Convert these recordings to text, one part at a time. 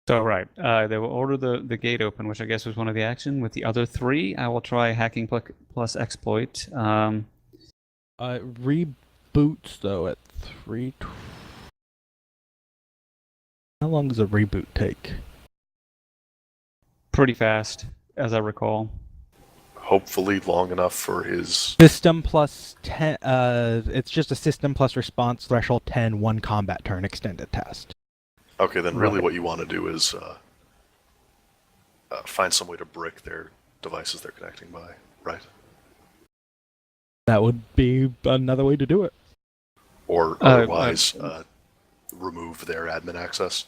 So right, they will order the gate open, which I guess was one of the action. With the other three, I will try hacking plus exploit. It reboots though at 3. How long does a reboot take? Pretty fast, as I recall. Hopefully long enough for his System plus 10. It's just a system plus response threshold 10, 1 combat turn extended test. Okay, then really Right. what you want to do is find some way to brick their devices they're connecting by, right? That would be another way to do it. Or otherwise, remove their admin access.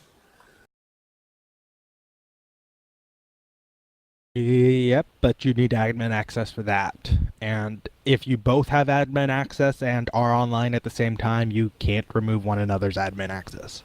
Yep, but you need admin access for that. And if you both have admin access and are online at the same time, you can't remove one another's admin access.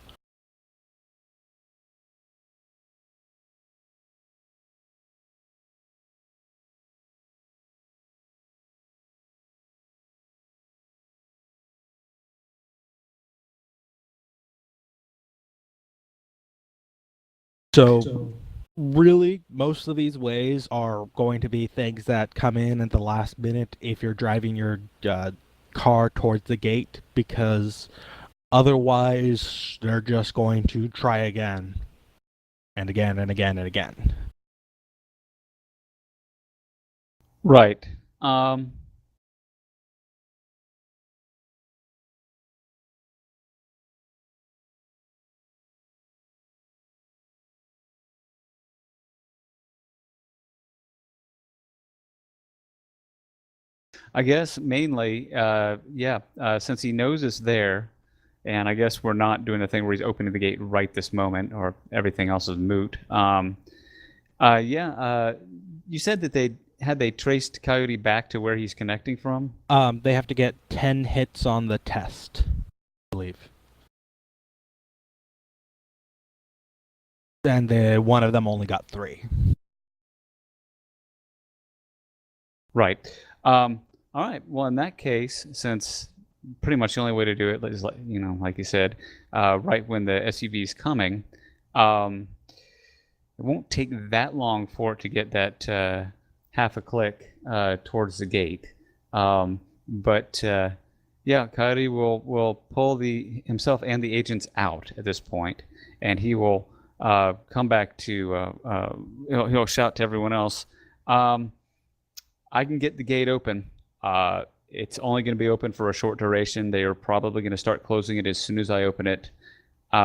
So really, most of these ways are going to be things that come in at the last minute if you're driving your car towards the gate, because otherwise they're just going to try again and again and again and again. Right. I guess mainly, since he knows it's there, and I guess we're not doing the thing where he's opening the gate right this moment, or everything else is moot. You said that they traced Coyote back to where he's connecting from? They have to get 10 hits on the test, I believe. And one of them only got 3. Right. All right. Well, in that case, since pretty much the only way to do it is, like you said, right when the SUV is coming, it won't take that long for it to get that half a click towards the gate. Coyote will pull himself and the agents out at this point, and he will come back to. He'll shout to everyone else. I can get the gate open. It's only going to be open for a short duration. They are probably going to start closing it as soon as I open it. We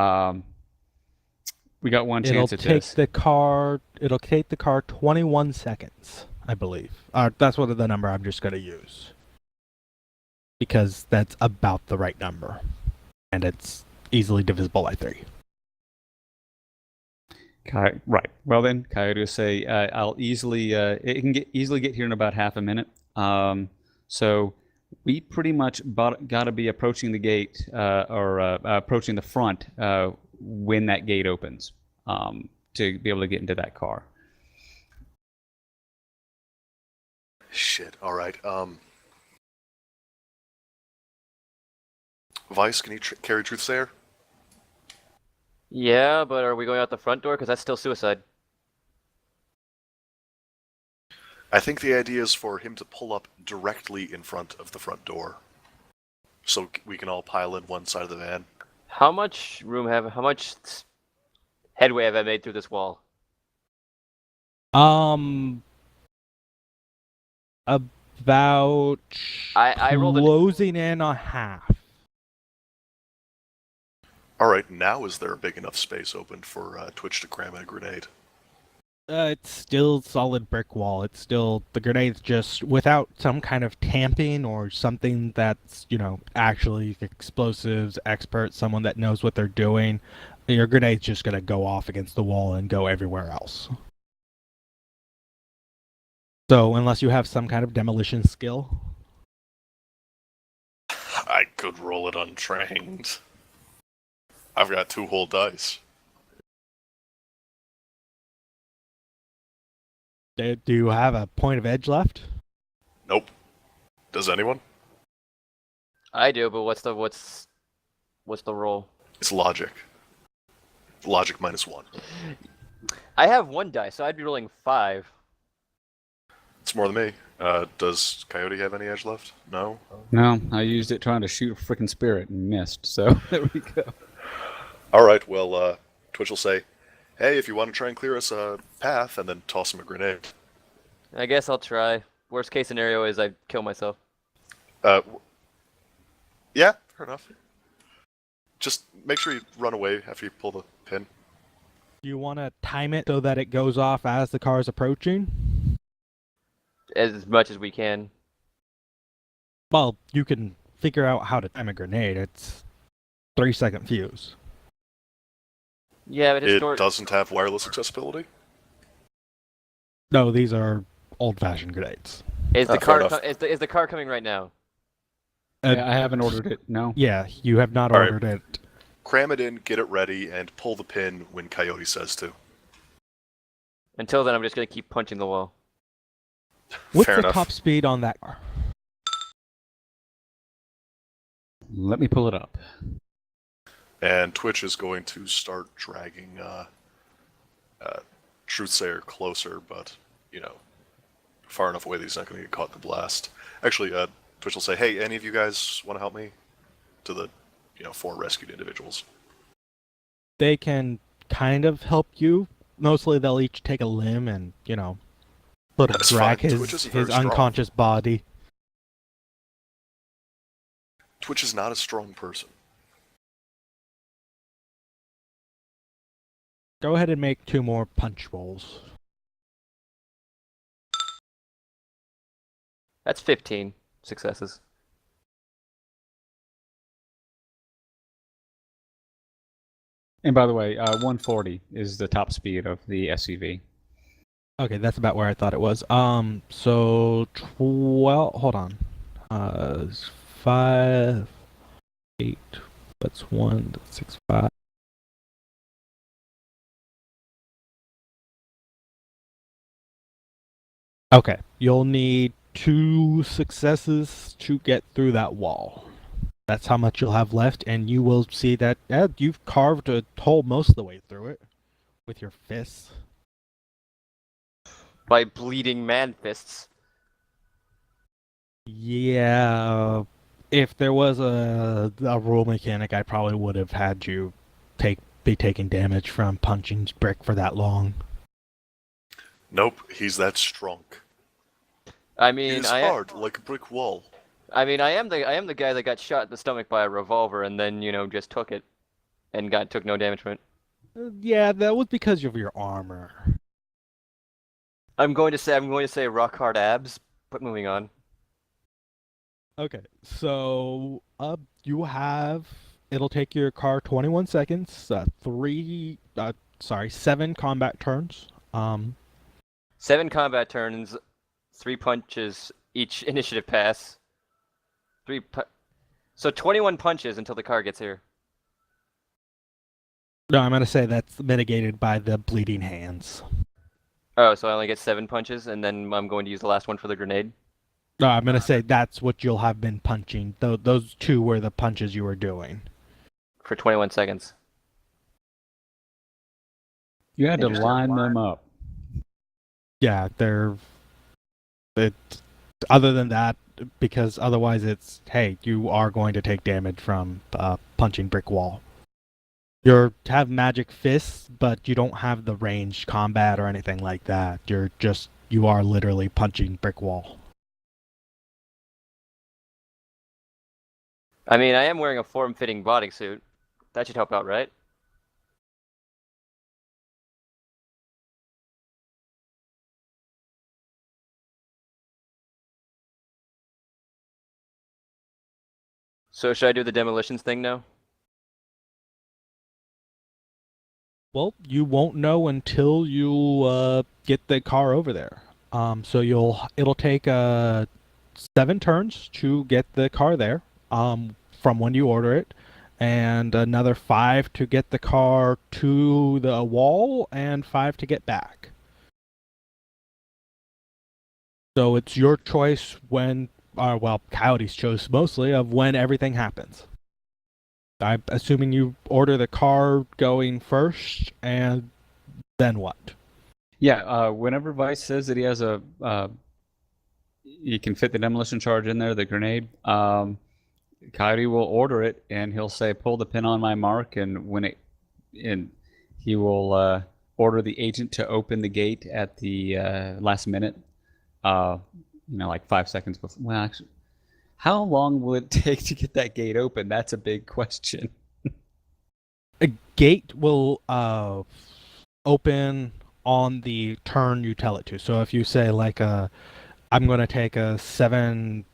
got one chance at this. It'll take the car 21 seconds, I believe. That's what the number I'm just going to use, because that's about the right number, and it's easily divisible by 3. Right. Well then, Coyote will say, "I'll easily. It can easily get here in about half a minute. So we pretty much got to be approaching the gate or approaching the front when that gate opens to be able to get into that car." Shit. All right. Vice, can you carry Truth Sayer? Yeah, but are we going out the front door? Because that's still suicide. I think the idea is for him to pull up directly in front of the front door, so we can all pile in one side of the van. How much how much headway have I made through this wall? About I rolled closing in on half. Alright, now is there a big enough space open for Twitch to cram in a grenade? It's still solid brick wall. It's still, the grenade's just, without some kind of tamping or something that's, actually explosives expert, someone that knows what they're doing, your grenade's just going to go off against the wall and go everywhere else. So, unless you have some kind of demolition skill. I could roll it untrained. I've got 2 whole dice. Do you have a point of edge left? Nope. Does anyone? I do, but what's the roll? It's logic. Logic -1. I have 1 die, so I'd be rolling 5. It's more than me. Does Coyote have any edge left? No? No, I used it trying to shoot a freaking spirit and missed. So there we go. Alright, well, Twitch will say, hey, if you want to try and clear us a path, and then toss him a grenade. I guess I'll try. Worst case scenario is I kill myself. Yeah, fair enough. Just make sure you run away after you pull the pin. Do you want to time it so that it goes off as the car is approaching? As much as we can. Well, you can figure out how to time a grenade. It's 3-second fuse. Yeah, but It doesn't have wireless accessibility? No, these are old-fashioned grenades. Is the fair car enough. is the car coming right now? Yeah, I haven't ordered it. No. Yeah, you have not All right. ordered it. Cram it in, get it ready, and pull the pin when Coyote says to. Until then, I'm just gonna keep punching the wall. What's Fair the enough. top speed on that car? Let me pull it up. And Twitch is going to start dragging Truthsayer closer, but, you know, far enough away that he's not going to get caught in the blast. Actually, Twitch will say, hey, any of you guys want to help me? To the, 4 rescued individuals. They can kind of help you. Mostly they'll each take a limb and, sort of That's drag fine. Twitch is his very strong. unconscious body. Twitch is not a strong person. Go ahead and make 2 more punch rolls. That's 15 successes. And by the way, 140 is the top speed of the SUV. Okay, that's about where I thought it was. So 12. Hold on. 5, 8. That's 1, 6, 5. Okay, you'll need 2 successes to get through that wall. That's how much you'll have left, and you will see that you've carved a hole most of the way through it with your fists. By bleeding man fists. Yeah, if there was a rule mechanic, I probably would have had you be taking damage from punching brick for that long. Nope, he's that strong. I He mean, is hard, like a brick wall. I am the guy that got shot in the stomach by a revolver and then just took it, and took no damage from it. Yeah, that was because of your armor. I'm going to say rock hard abs, but moving on. Okay, so it'll take your car 21 seconds, 7 combat turns. 7 combat turns, 3 punches each initiative pass. So 21 punches until the car gets here. No, I'm gonna say that's mitigated by the bleeding hands. Oh, so I only get 7 punches, and then I'm going to use the last one for the grenade. No, I'm gonna say that's what you'll have been punching. Those 2 were the punches you were doing. For 21 seconds. You had to line them up. Yeah, other than that, because otherwise it's, hey, you are going to take damage from punching brick wall. You have magic fists, but you don't have the ranged combat or anything like that. You are literally punching brick wall. I mean, I am wearing a form-fitting bodysuit. That should help out, right? So should I do the demolitions thing now? Well, you won't know until you get the car over there. So it'll take 7 turns to get the car there, from when you order it, and another 5 to get the car to the wall, and 5 to get back. So it's your choice Coyote's choice mostly of when everything happens. I'm assuming you order the car going first, and then what? Yeah, whenever Vice says that he has you can fit the demolition charge in there, the grenade, Coyote will order it, and he'll say, pull the pin on my mark, and he will order the agent to open the gate at the last minute, like 5 seconds before. Well, actually, how long will it take to get that gate open? That's a big question. A gate will open on the turn you tell it to. So if you say like I'm going to take a 7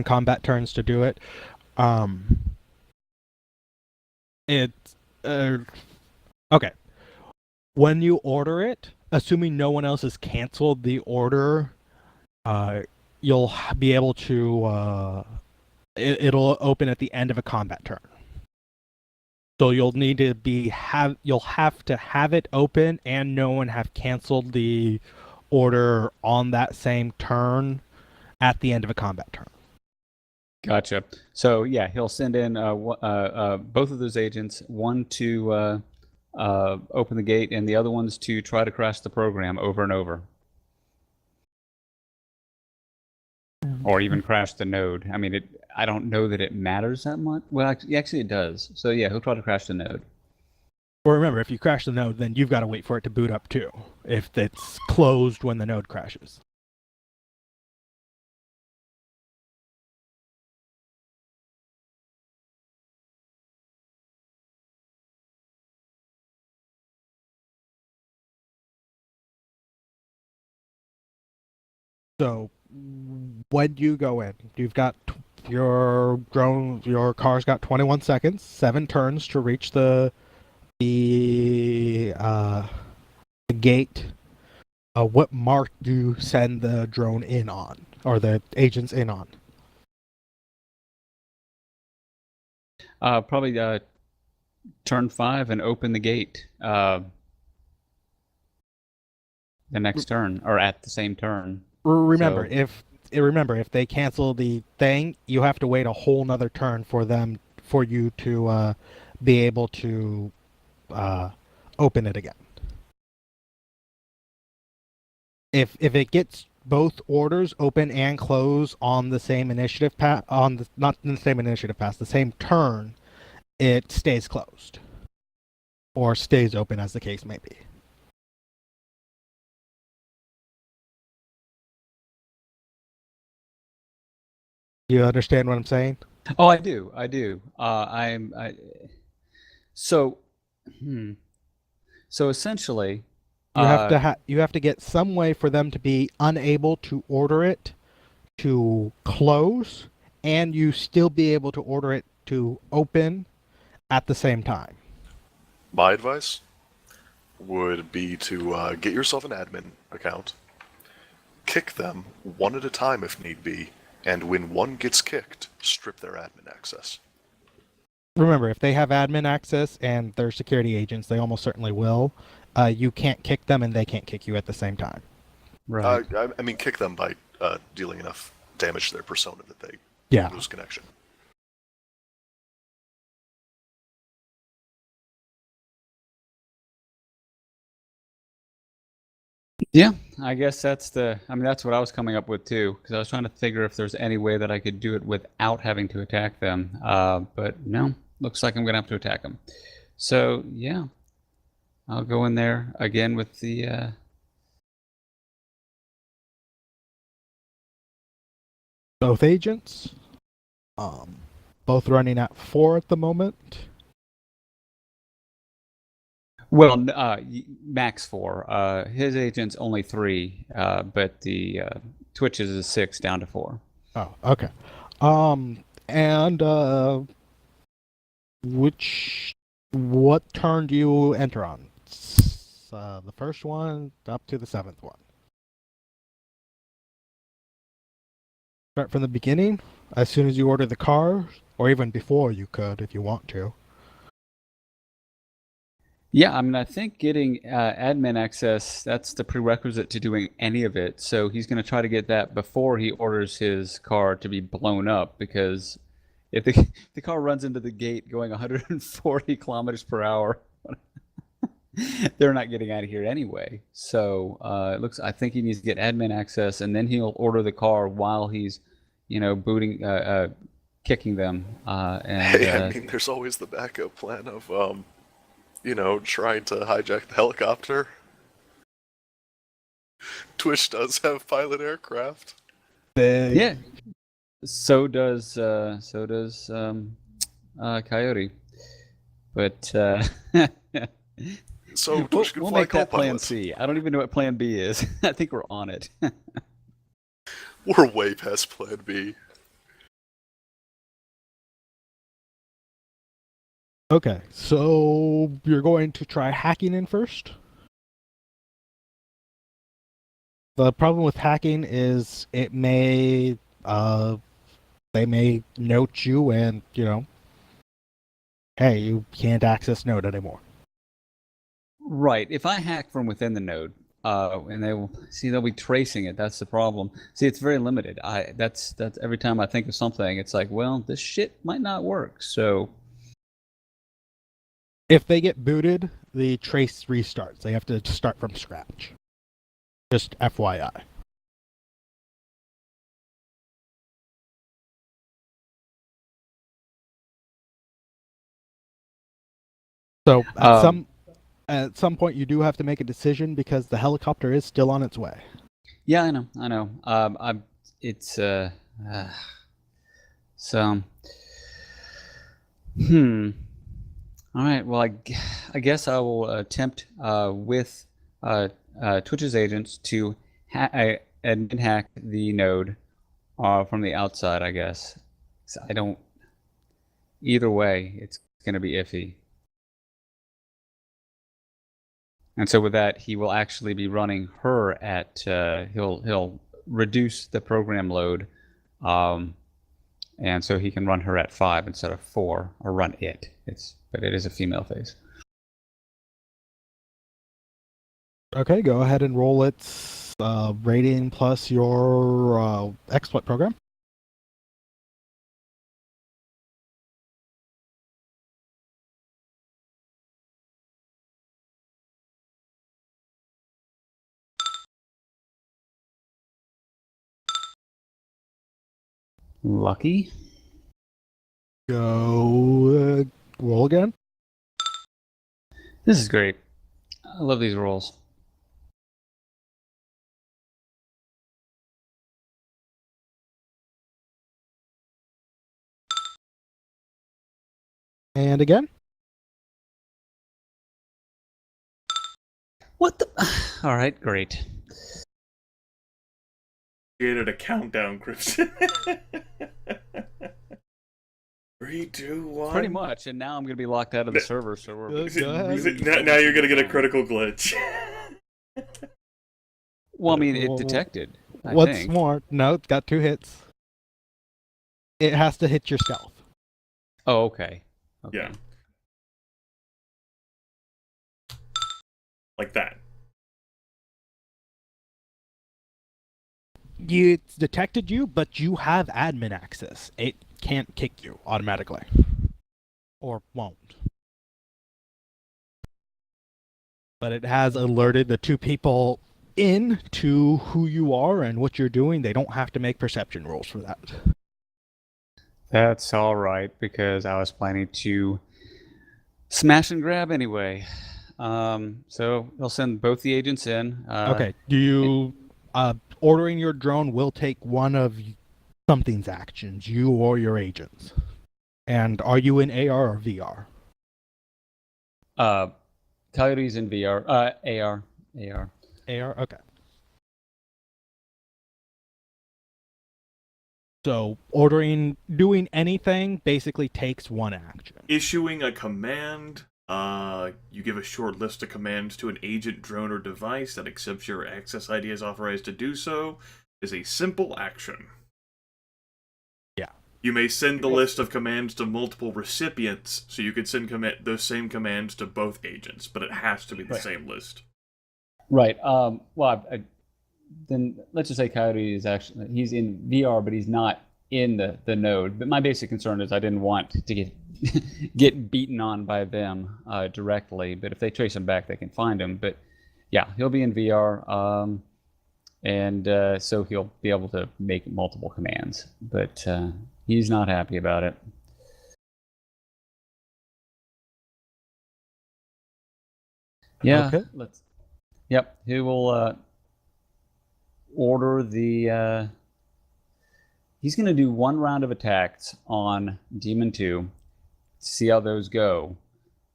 combat turns to do it. Okay. When you order it, assuming no one else has canceled the order, you'll be able to. It'll open at the end of a combat turn. So you'll need to you'll have to have it open and no one have canceled the order on that same turn at the end of a combat turn. Gotcha. So yeah, he'll send in both of those agents, one to open the gate and the other one's to try to crash the program over and over. Or even crash the node. I mean, I don't know that it matters that much. Well, actually it does. So yeah, he'll try to crash the node. Well, remember, if you crash the node, then you've got to wait for it to boot up too, if it's closed when the node crashes. So, when you go in, you've got your car's got 21 seconds, 7 turns to reach the gate. What mark do you send the drone in on, or the agents in on? Probably turn 5 and open the gate. The next turn, or at the same turn. Remember, if they cancel the thing, you have to wait a whole nother turn for you to be able to open it again. If it gets both orders open and close on the same initiative path, not the same initiative path, the same turn, it stays closed or stays open, as the case may be. You understand what I'm saying? Oh, I do. So essentially, you have to get some way for them to be unable to order it to close, and you still be able to order it to open at the same time. My advice would be to get yourself an admin account, kick them one at a time if need be, and when one gets kicked, strip their admin access. Remember, if they have admin access and they're security agents, they almost certainly will. You can't kick them and they can't kick you at the same time. Right. I mean, kick them by dealing enough damage to their persona that they lose connection. Yeah, I guess that's what I was coming up with too, because I was trying to figure if there's any way that I could do it without having to attack them. But no, looks like I'm gonna have to attack them. So yeah, I'll go in there again with the. Both agents, both running at 4 at the moment. Well, max 4. His agent's only 3, but the Twitch's is 6 down to 4. Oh, okay. And what turn do you enter on? The first one up to the 7th one. Start from the beginning, as soon as you order the car, or even before you could if you want to. Yeah, I mean, I think getting admin access, that's the prerequisite to doing any of it. So he's going to try to get that before he orders his car to be blown up, because if the car runs into the gate going 140 kilometers per hour, they're not getting out of here anyway. So I think he needs to get admin access, and then he'll order the car while he's, booting, kicking them. Hey, I mean, there's always the backup plan of, trying to hijack the helicopter. Twitch does have pilot aircraft. Yeah. So does Coyote. But So Twitch can we'll fly make that plan co-pilot. C. I don't even know what plan B is. I think we're on it. We're way past plan B. Okay, so you're going to try hacking in first? The problem with hacking is it may, they may note you and, hey, you can't access node anymore. Right. If I hack from within the node, and they'll be tracing it. That's the problem. See, it's very limited. That's every time I think of something, it's like, well, this shit might not work. So If they get booted, the trace restarts. They have to start from scratch. Just FYI. So at some point you do have to make a decision because the helicopter is still on its way. yeah, I know. It's so. All right. Well, I guess I will attempt with Twitch's agents to admin hack the node from the outside. I guess. So I don't. Either way, it's going to be iffy. And so with that, he will actually be running her at. He'll reduce the program load, and so he can run her at 5 instead of 4, or run it. But it is a female phase. Okay, go ahead and roll its rating plus your exploit program. Lucky. Go roll again. This is great. I love these rolls. And again. What the? All right, great. Created a countdown, Crimson. 3, 2, 1. Pretty much, and now I'm going to be locked out of the server, so we're... Go ahead. Now you're gonna get a critical glitch. Well, I mean, it detected, I What's think. more, no, it's got 2 hits. It has to hit your stealth. Oh, okay. Yeah. Like that. It's detected you, but you have admin access. It can't kick you automatically. Or won't. But it has alerted the 2 people in to who you are and what you're doing. They don't have to make perception rolls for that. That's all right, because I was planning to smash and grab anyway. So they'll send both the agents in. Okay. Do you... ordering your drone will take one of something's actions, you or your agents. And are you in AR or VR? Coyote's in VR. AR. AR? Okay. So, doing anything basically takes one action. Issuing a command. You give a short list of commands to an agent, drone, or device that accepts your access ID as authorized to do so. Is a simple action. Yeah. You may send the list of commands to multiple recipients, so you could send those same commands to both agents, but it has to be the same list. Right. Well, then let's just say Coyote is he's in VR, but he's not in the node. But my basic concern is I didn't want to get get beaten on by them directly. But if they trace him back, they can find him. But yeah, he'll be in VR, and so he'll be able to make multiple commands. But he's not happy about it. Yeah. Okay. Yep. He will order the. He's going to do one round of attacks on Demon 2, see how those go,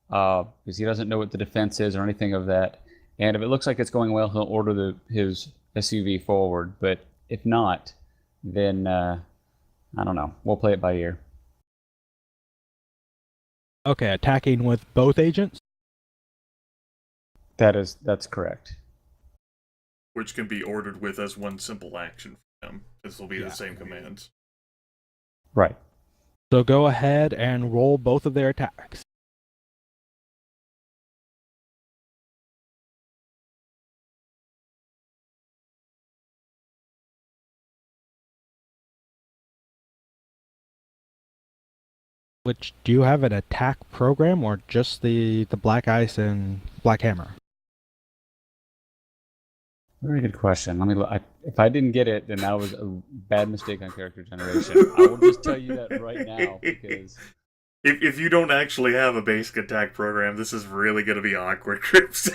because he doesn't know what the defense is or anything of that. And if it looks like it's going well, he'll order his SUV forward. But if not, then I don't know. We'll play it by ear. Okay, attacking with both agents? That's correct. Which can be ordered with as one simple action for them. This will be the same commands. Right. So go ahead and roll both of their attacks. Which, do you have an attack program or just the Black Ice and Black Hammer? Very good question. Let me look. If I didn't get it, then that was a bad mistake on character generation. I will just tell you that right now because if you don't actually have a basic attack program, this is really going to be awkward, Crips.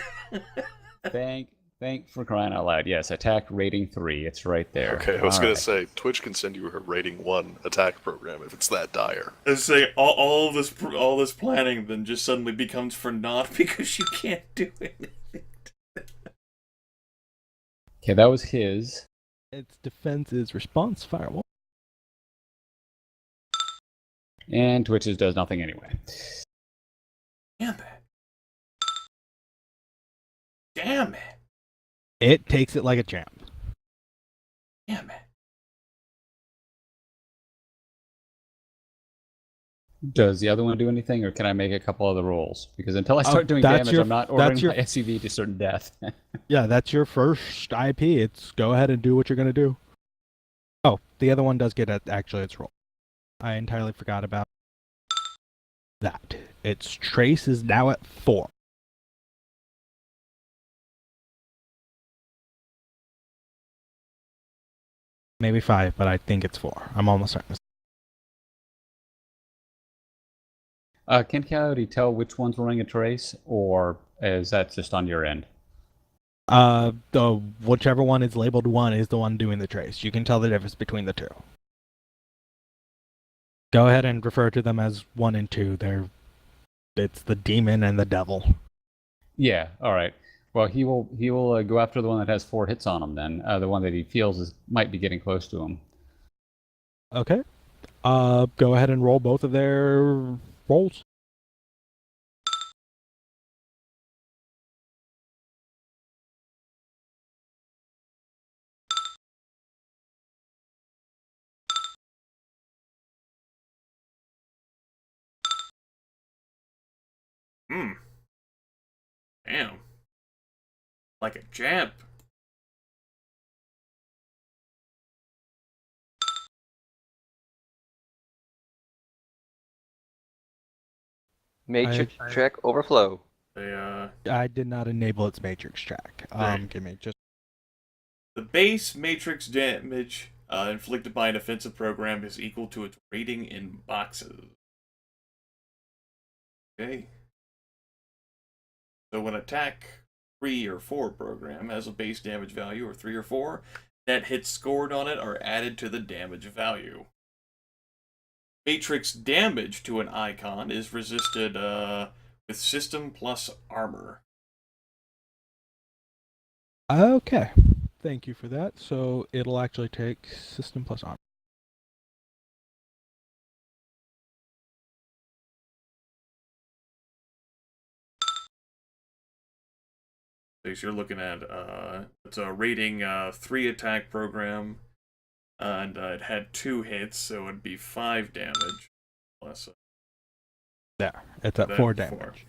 thank for crying out loud. Yes, attack rating 3. It's right there. Okay, I was going to say, Twitch can send you a rating 1 attack program if it's that dire. I was saying, all this planning then just suddenly becomes for naught because you can't do anything. Okay, that was his. Its defense is response firewall. And Twitch's does nothing anyway. Damn it. Damn it. It takes it like a champ. Damn it. Does the other one do anything, or can I make a couple other rolls? Because until I start doing that's damage, your- I'm not that's ordering your- my SUV to certain death. Yeah, that's your first IP. It's go ahead and do what you're going to do. Oh, the other one does get actually its roll. I entirely forgot about that. Its trace is now at 4. Maybe 5, but I think it's 4. I'm almost certain. Can Coyote tell which one's running a trace, or is that just on your end? The whichever one is labeled 1 is the one doing the trace. You can tell the difference between the two. Go ahead and refer to them as 1 and 2. It's the demon and the devil. Yeah. All right. Well, he will go after the one that has 4 hits on him. Then the one that he feels might be getting close to him. Okay. Go ahead and roll both of their rolls. Damn. Like a champ. Matrix check overflow. I did not enable its matrix track. Right. Give me just. The base matrix damage inflicted by an offensive program is equal to its rating in boxes. Okay. So when attack 3 or 4 program has a base damage value of 3 or 4, net hits scored on it are added to the damage value. Matrix damage to an icon is resisted with system plus armor. Okay. Thank you for that. So it'll actually take system plus armor. So you're looking at it's a rating 3 attack program. And it had 2 hits, so it'd be 5 damage. Plus, There, it's at then 4 damage.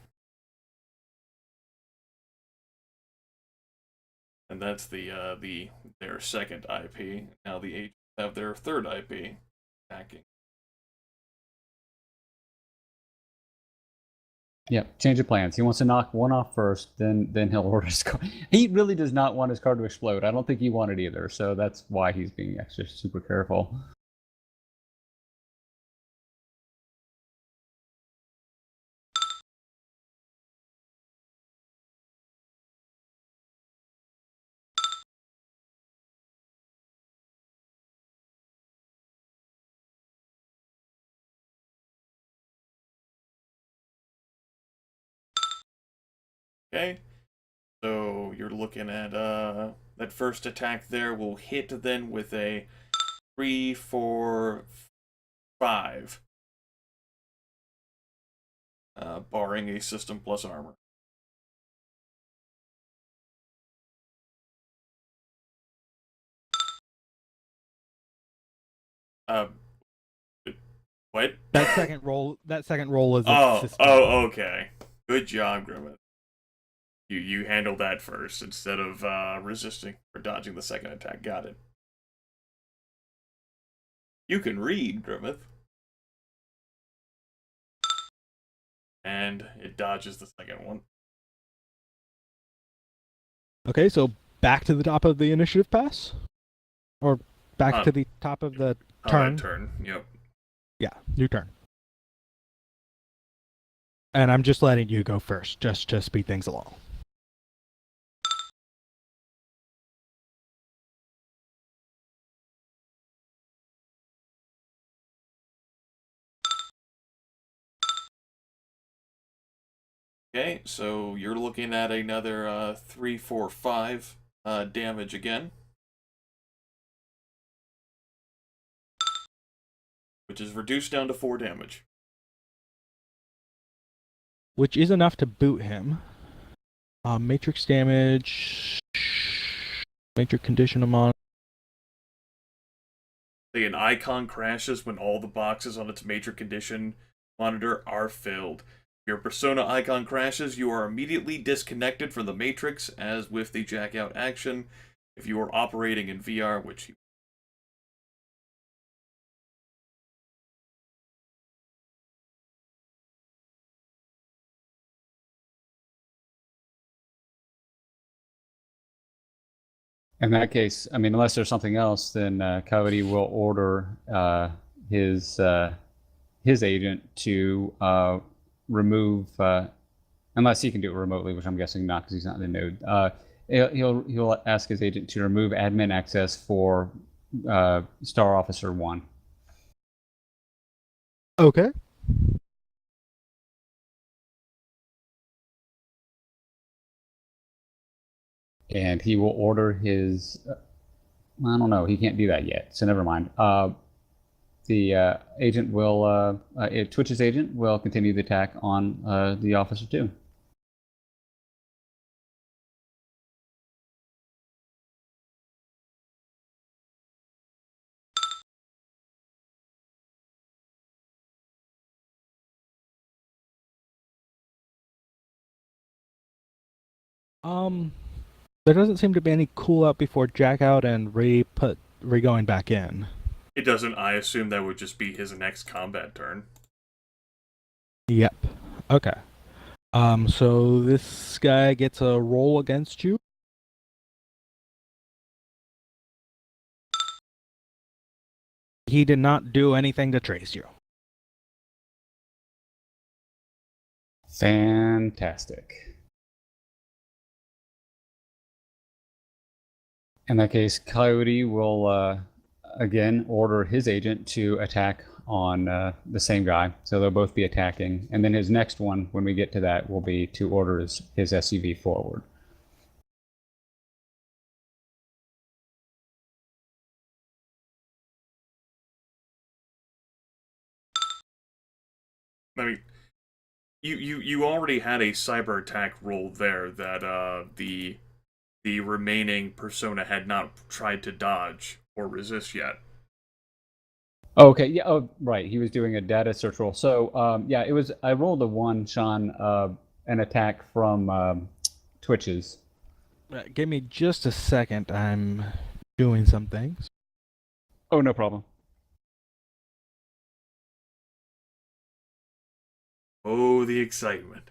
And that's their second IP. Now the agents have their third IP, attacking. Yep, change of plans. He wants to knock one off first, then he'll order his card. He really does not want his card to explode. I don't think he wanted either, so that's why he's being extra super careful. Okay, so you're looking at that first attack there will hit then with a 3, 4, 5, barring a system plus armor. What? That second roll is Oh, a system. oh, okay. Good job, Grimith. You handled that first instead of resisting or dodging the second attack. Got it. You can read, Grimith. And it dodges the second one. Okay, so back to the top of the initiative pass? Or back to the top of the turn? Turn, yep. Yeah, new turn. And I'm just letting you go first, just to speed things along. Okay, so you're looking at another 3, 4, 5 damage again. Which is reduced down to 4 damage. Which is enough to boot him. Matrix damage. Matrix condition I'm on. An icon crashes when all the boxes on its matrix condition monitor are filled. If your persona icon crashes, you are immediately disconnected from the matrix, as with the jack out action. If you are operating in VR, which you In that case, I mean, unless there's something else, then Coyote will order his agent to remove, unless he can do it remotely, which I'm guessing not because he's not in the node. He'll ask his agent to remove admin access for Star Officer 1. Okay. And he will order his, I don't know, he can't do that yet, so never mind. The agent will, Twitch's agent will continue the attack on the Officer 2. There doesn't seem to be any cooldown before jack out and re going back in. It doesn't. I assume that would just be his next combat turn. Yep. Okay. So this guy gets a roll against you. He did not do anything to trace you. Fantastic. In that case, Coyote will again order his agent to attack on the same guy, so they'll both be attacking. And then his next one, when we get to that, will be to order his SUV forward. I mean, you already had a cyber attack roll there that the remaining persona had not tried to dodge or resist yet. Oh, okay. Yeah. Oh, right. He was doing a data search roll. So, yeah, it was. I rolled a 1, Sean, an attack from Twitches. Give me just a second. I'm doing some things. Oh, no problem. Oh, the excitement.